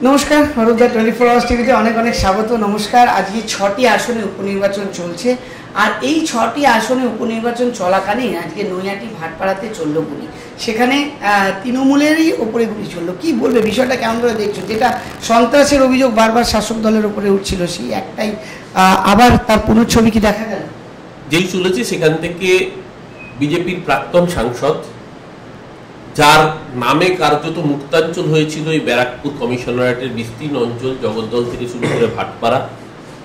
নমস্কার, হরদা 24 আওয়ার্স টিভিতে অনেক অনেক স্বাগত। নমস্কার। আজকে 6টি আসনে উপনির্বাচন চলছে, আর এই 6টি আসনে উপনির্বাচন চলাকালীন আজকে নৈহাটি ভাটপাড়াতে চলল গুলি। সেখানে তৃণমূলেরই ওপরে গুলি চললো। কি বলবে, বিষয়টা কেমন করে দেখছো? যেটা সন্ত্রাসের অভিযোগ বারবার শাসক দলের উপরে উঠছিল, সেই একটাই আবার তার পুনঃছবি কি দেখা গেল? যেই চলেছে সেখান থেকে বিজেপির প্রাক্তন সাংসদ, যার নামে কার্যত মুক্তাঞ্চল হয়েছিল এই ব্যারাকপুর কমিশনারেটের বিস্তীর্ণ অঞ্চল, জগদ্দল থেকে শুরু করে ভাটপাড়া,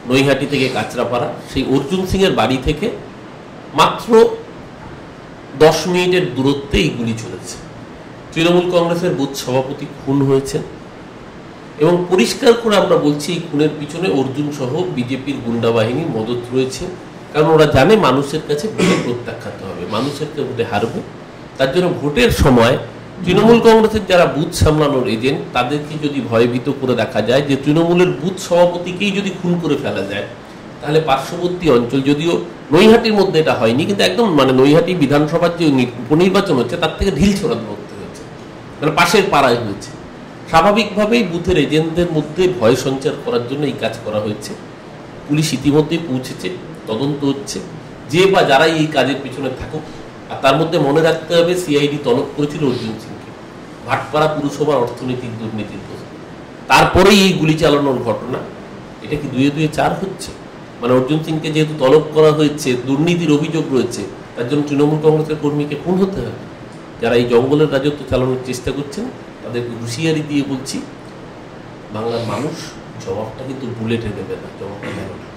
নৈহাটি থেকে কাঁচরাপাড়া, সেই অর্জুন সিংয়ের বাড়ি থেকে মাত্র 10 মিনিটের দূরত্বে এই গুলি চলেছে। তৃণমূল কংগ্রেসের বুথ সভাপতি খুন হয়েছেন এবং পরিষ্কার করে আমরা বলছি এই খুনের পিছনে অর্জুন সহ বিজেপির গুন্ডা বাহিনী মদত রয়েছে। কারণ ওরা জানে মানুষের কাছে ভোটে প্রত্যাখ্যাত হবে, মানুষের ভোটে হারবে। তার জন্য ভোটের সময় তৃণমূল কংগ্রেসের যারা বুথ সামলানোর এজেন্ট, তাদেরকে যদি ভয়ভীত করে দেখা যায় যে তৃণমূলের বুথ সভাপতিকেই যদি খুন করে ফেলা যায়, তাহলে পার্শ্ববর্তী অঞ্চল, যদিও নৈহাটির মধ্যে এটা হয়নি, কিন্তু একদম নৈহাটি বিধানসভার যে উপনির্বাচন হচ্ছে তার থেকে ঢিল ছোড়ানো করতে হয়েছে, পাশের পাড়ায় হয়েছে। স্বাভাবিকভাবেই বুথের এজেন্টদের মধ্যে ভয় সঞ্চার করার জন্য এই কাজ করা হয়েছে। পুলিশ ইতিমধ্যেই পৌঁছেছে, তদন্ত হচ্ছে। যে বা যারাই এই কাজের পিছনে থাকুক, আর তার মধ্যে মনে রাখতে হবে সিআইডি তলব করেছিল অর্জুন সিংকে ভাটপাড়া পুরসভার অর্থনৈতিক দুর্নীতির দোষে। তারপরেই এই গুলি চালানোর ঘটনা। এটা কি 2 2 4 হচ্ছে? অর্জুন সিংকে যেহেতু তলব করা হয়েছে, দুর্নীতির অভিযোগ রয়েছে, তার জন্য তৃণমূল কংগ্রেসের কর্মীকে খুন হতে হবে? যারা এই জঙ্গলের রাজত্ব চালানোর চেষ্টা করছেন তাদেরকে হুঁশিয়ারি দিয়ে বলছি, বাংলার মানুষ জবাবটা কিন্তু বুলেটে দেবে না, জবাবটা দেবে না।